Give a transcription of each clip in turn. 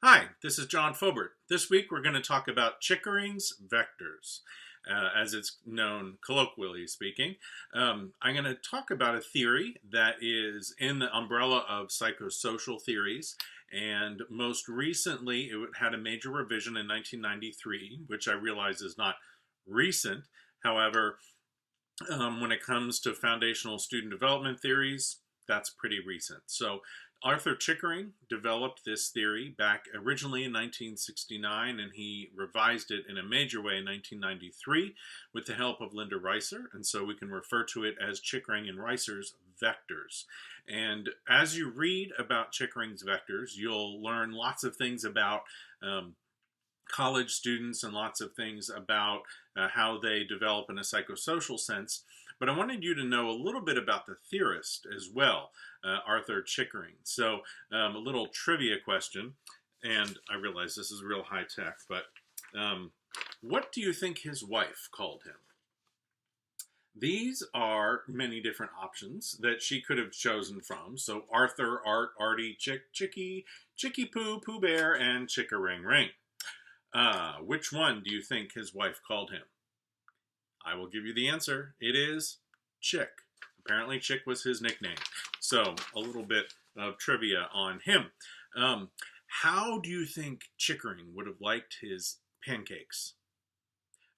Hi, this is John Foubert. This week we're going to talk about Chickering's vectors, as it's known colloquially speaking. I'm going to talk about a theory that is in the umbrella of psychosocial theories, and most recently it had a major revision in 1993, which I realize is not recent. However, when it comes to foundational student development theories, that's pretty recent. So Arthur Chickering developed this theory back originally in 1969, and he revised it in a major way in 1993 with the help of Linda Reisser, and so we can refer to it as Chickering and Reisser's vectors. And as you read about Chickering's vectors, you'll learn lots of things about um, college students and lots of things about how they develop in a psychosocial sense. But I wanted you to know a little bit about the theorist as well, Arthur Chickering. So, a little trivia question, and I realize this is real high tech, but what do you think his wife called him? These are many different options that she could have chosen from. So Arthur, Art, Artie, Chick, Chicky, Chicky Poo, Pooh Bear, and Chickering Ring. Which one do you think his wife called him? I will give you the answer. It is Chick. Apparently, Chick was his nickname. So, a little bit of trivia on him. How do you think Chickering would have liked his pancakes?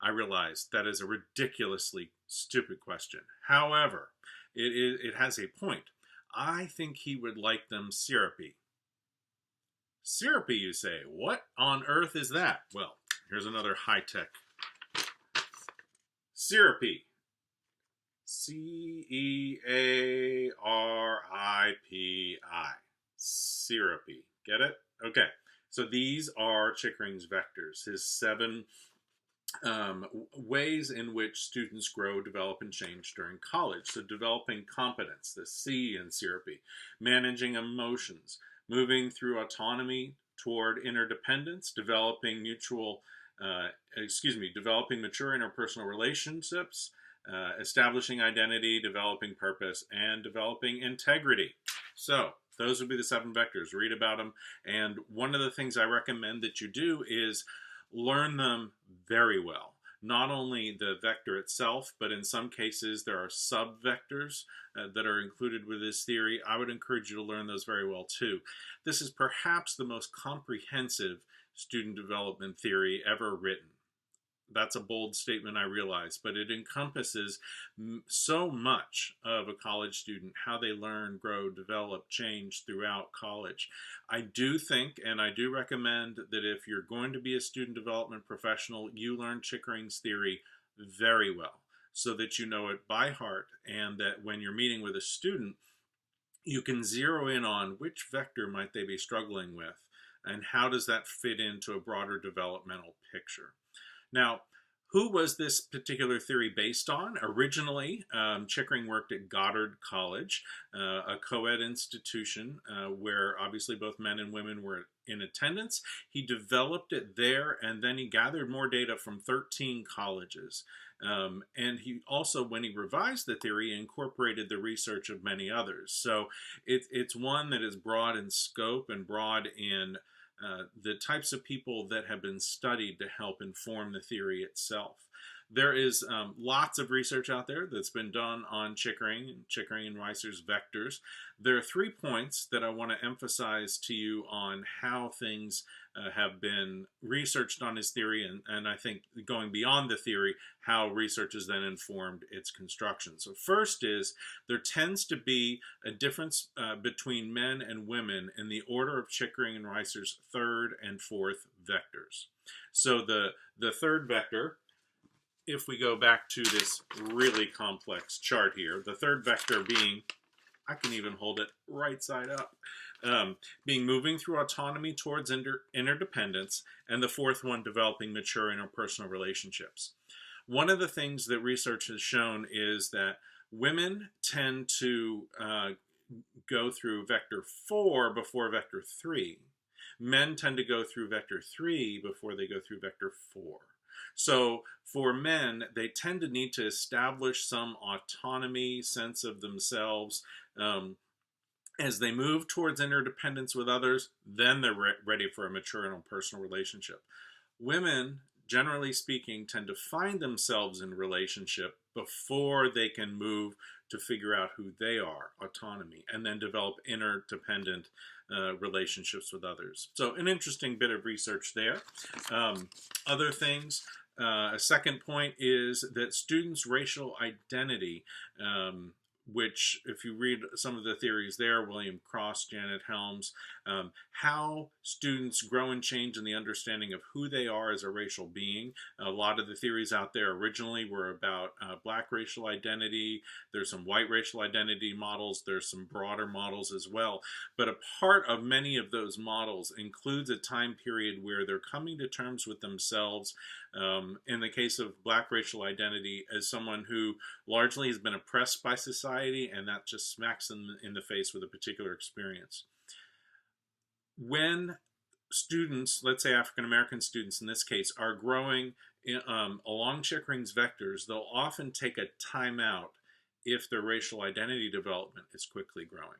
I realize that is a ridiculously stupid question. However, it has a point. I think he would like them syrupy. Syrupy, you say? What on earth is that? Well, here's another high-tech. Syrupy. Cearipi. Syrupy. Get it? Okay. So these are Chickering's vectors, his seven ways in which students grow, develop, and change during college. So developing competence, the C in Syrupy, managing emotions, moving through autonomy toward interdependence, developing mature interpersonal relationships, establishing identity, developing purpose, and developing integrity. So those would be the seven vectors. Read about them. And one of the things I recommend that you do is learn them very well. Not only the vector itself, but in some cases there are sub-vectors that are included with this theory. I would encourage you to learn those very well too. This is perhaps the most comprehensive student development theory ever written. That's a bold statement, I realize, but it encompasses so much of a college student, how they learn, grow, develop, change throughout college. I do think, and I do recommend that if you're going to be a student development professional, you learn Chickering's theory very well so that you know it by heart, and that when you're meeting with a student, you can zero in on which vector might they be struggling with and how does that fit into a broader developmental picture. Now, who was this particular theory based on? Originally, Chickering worked at Goddard College, a co-ed institution where obviously both men and women were in attendance. He developed it there, and then he gathered more data from 13 colleges. And he also, when he revised the theory, incorporated the research of many others. So it's one that is broad in scope and broad in the types of people that have been studied to help inform the theory itself. There is lots of research out there that's been done on Chickering and Reisser's vectors. There are 3 points that I want to emphasize to you on how things have been researched on his theory, and I think going beyond the theory, how research has then informed its construction. So first is there tends to be a difference between men and women in the order of Chickering and Reisser's third and fourth vectors. So the third vector, if we go back to this really complex chart here, the third vector being, I can even hold it right side up, being moving through autonomy towards interdependence, and the fourth one developing mature interpersonal relationships. One of the things that research has shown is that women tend to go through vector 4 before vector 3. Men tend to go through vector 3 before they go through vector 4. So for men, they tend to need to establish some autonomy, sense of themselves, As they move towards interdependence with others, then they're ready for a mature interpersonal relationship. Women, generally speaking, tend to find themselves in relationship before they can move to figure out who they are, autonomy, and then develop interdependent relationships with others. So an interesting bit of research there. Other things, a second point is that students' racial identity, which, if you read some of the theories there, William Cross, Janet Helms, how students grow and change in the understanding of who they are as a racial being. A lot of the theories out there originally were about black racial identity. There's some white racial identity models. There's some broader models as well. But a part of many of those models includes a time period where they're coming to terms with themselves, in the case of black racial identity, as someone who largely has been oppressed by society, and that just smacks them in the face with a particular experience. When students, let's say African American students in this case, are growing along Chickering's vectors, they'll often take a time out if their racial identity development is quickly growing.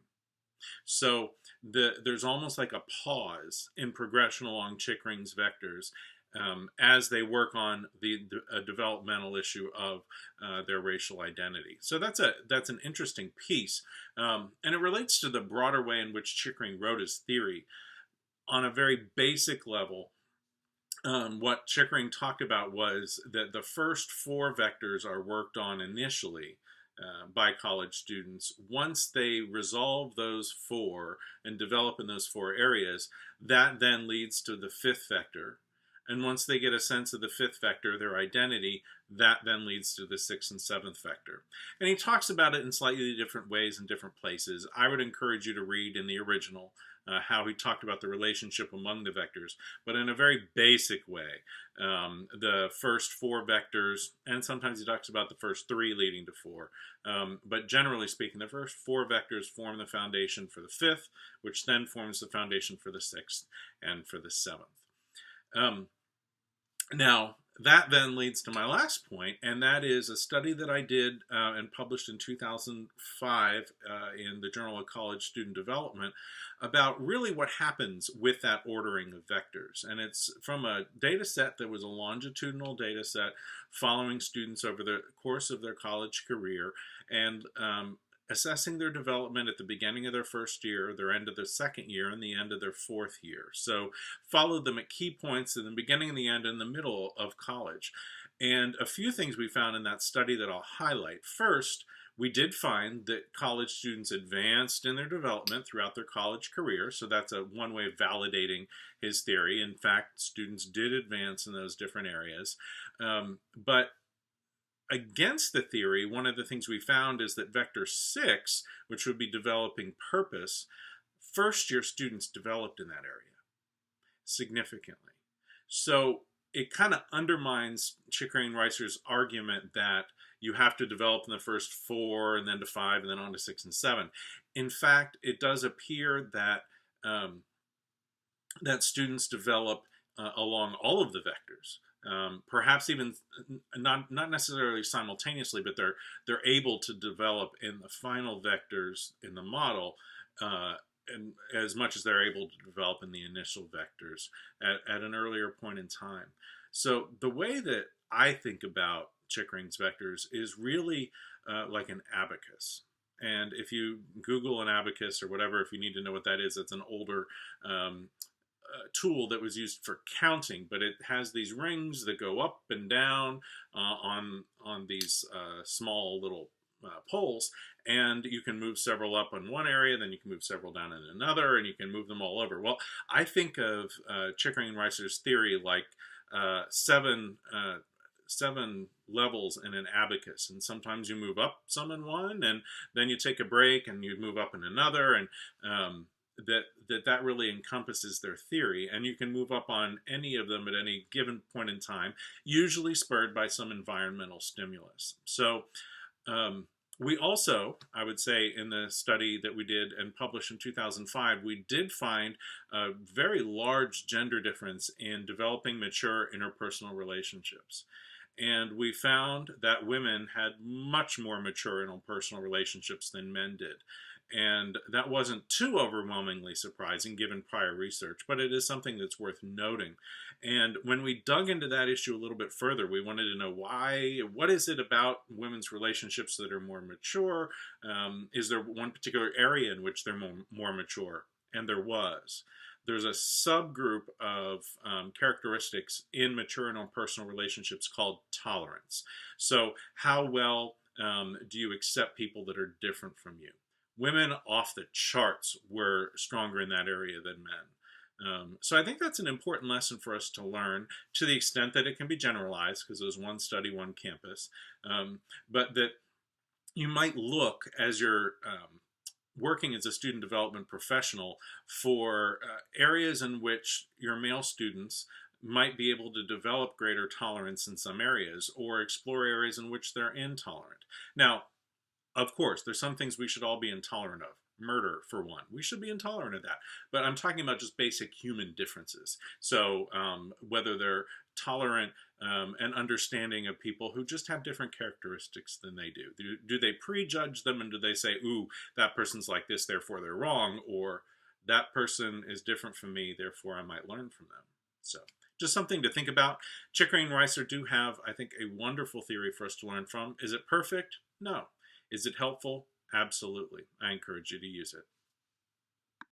So there's almost like a pause in progression along Chickering's vectors as they work on the developmental issue of their racial identity. So that's an interesting piece, and it relates to the broader way in which Chickering wrote his theory. On a very basic level, what Chickering talked about was that the first 4 vectors are worked on initially by college students. Once they resolve those 4 and develop in those 4 areas, that then leads to the 5th vector. And once they get a sense of the 5th vector, their identity, that then leads to the 6th and 7th vector. And he talks about it in slightly different ways in different places. I would encourage you to read in the original how he talked about the relationship among the vectors, but in a very basic way. The first 4 vectors, and sometimes he talks about the first 3 leading to 4, but generally speaking, the first 4 vectors form the foundation for the 5th, which then forms the foundation for the 6th and for the 7th. Now, that then leads to my last point, and that is a study that I did and published in 2005 in the Journal of College Student Development about really what happens with that ordering of vectors. And it's from a data set that was a longitudinal data set following students over the course of their college career, and assessing their development at the beginning of their first year, their end of their second year, and the end of their 4th year. So followed them at key points in the beginning and the end and the middle of college. And a few things we found in that study that I'll highlight. First, we did find that college students advanced in their development throughout their college career. So that's one way of validating his theory. In fact, students did advance in those different areas. But against the theory, one of the things we found is that vector 6, which would be developing purpose, first-year students developed in that area significantly. So it kind of undermines Chickering Reisser's argument that you have to develop in the first 4 and then to 5 and then on to 6 and 7. In fact, it does appear that that students develop along all of the vectors. Perhaps even not necessarily simultaneously, but they're able to develop in the final vectors in the model and as much as they're able to develop in the initial vectors at an earlier point in time. So the way that I think about Chickering's vectors is really like an abacus. And if you Google an abacus or whatever, if you need to know what that is, it's an older tool that was used for counting, but it has these rings that go up and down on these small little poles, and you can move several up in one area, then you can move several down in another, and you can move them all over. Well, I think of Chickering Reisser's theory like 7 levels in an abacus, and sometimes you move up some in one, and then you take a break and you move up in another, and that really encompasses their theory, and you can move up on any of them at any given point in time, usually spurred by some environmental stimulus. So we also, I would say, in the study that we did and published in 2005, we did find a very large gender difference in developing mature interpersonal relationships. And we found that women had much more mature interpersonal relationships than men did. And that wasn't too overwhelmingly surprising given prior research, but it is something that's worth noting. And when we dug into that issue a little bit further, we wanted to know what is it about women's relationships that are more mature? Is there one particular area in which they're more mature? And there was. There's a subgroup of characteristics in mature and interpersonal relationships called tolerance. So how well do you accept people that are different from you? Women off the charts were stronger in that area than men. So I think that's an important lesson for us to learn, to the extent that it can be generalized, because there's one study, one campus, but that you might look as you're working as a student development professional for areas in which your male students might be able to develop greater tolerance in some areas, or explore areas in which they're intolerant. Now, of course, there's some things we should all be intolerant of. Murder, for one. We should be intolerant of that. But I'm talking about just basic human differences. So whether they're tolerant and understanding of people who just have different characteristics than they do. Do they prejudge them, and do they say, ooh, that person's like this, therefore they're wrong, or that person is different from me, therefore I might learn from them. So just something to think about. Chickering and Reisser do have, I think, a wonderful theory for us to learn from. Is it perfect? No. Is it helpful? Absolutely. I encourage you to use it.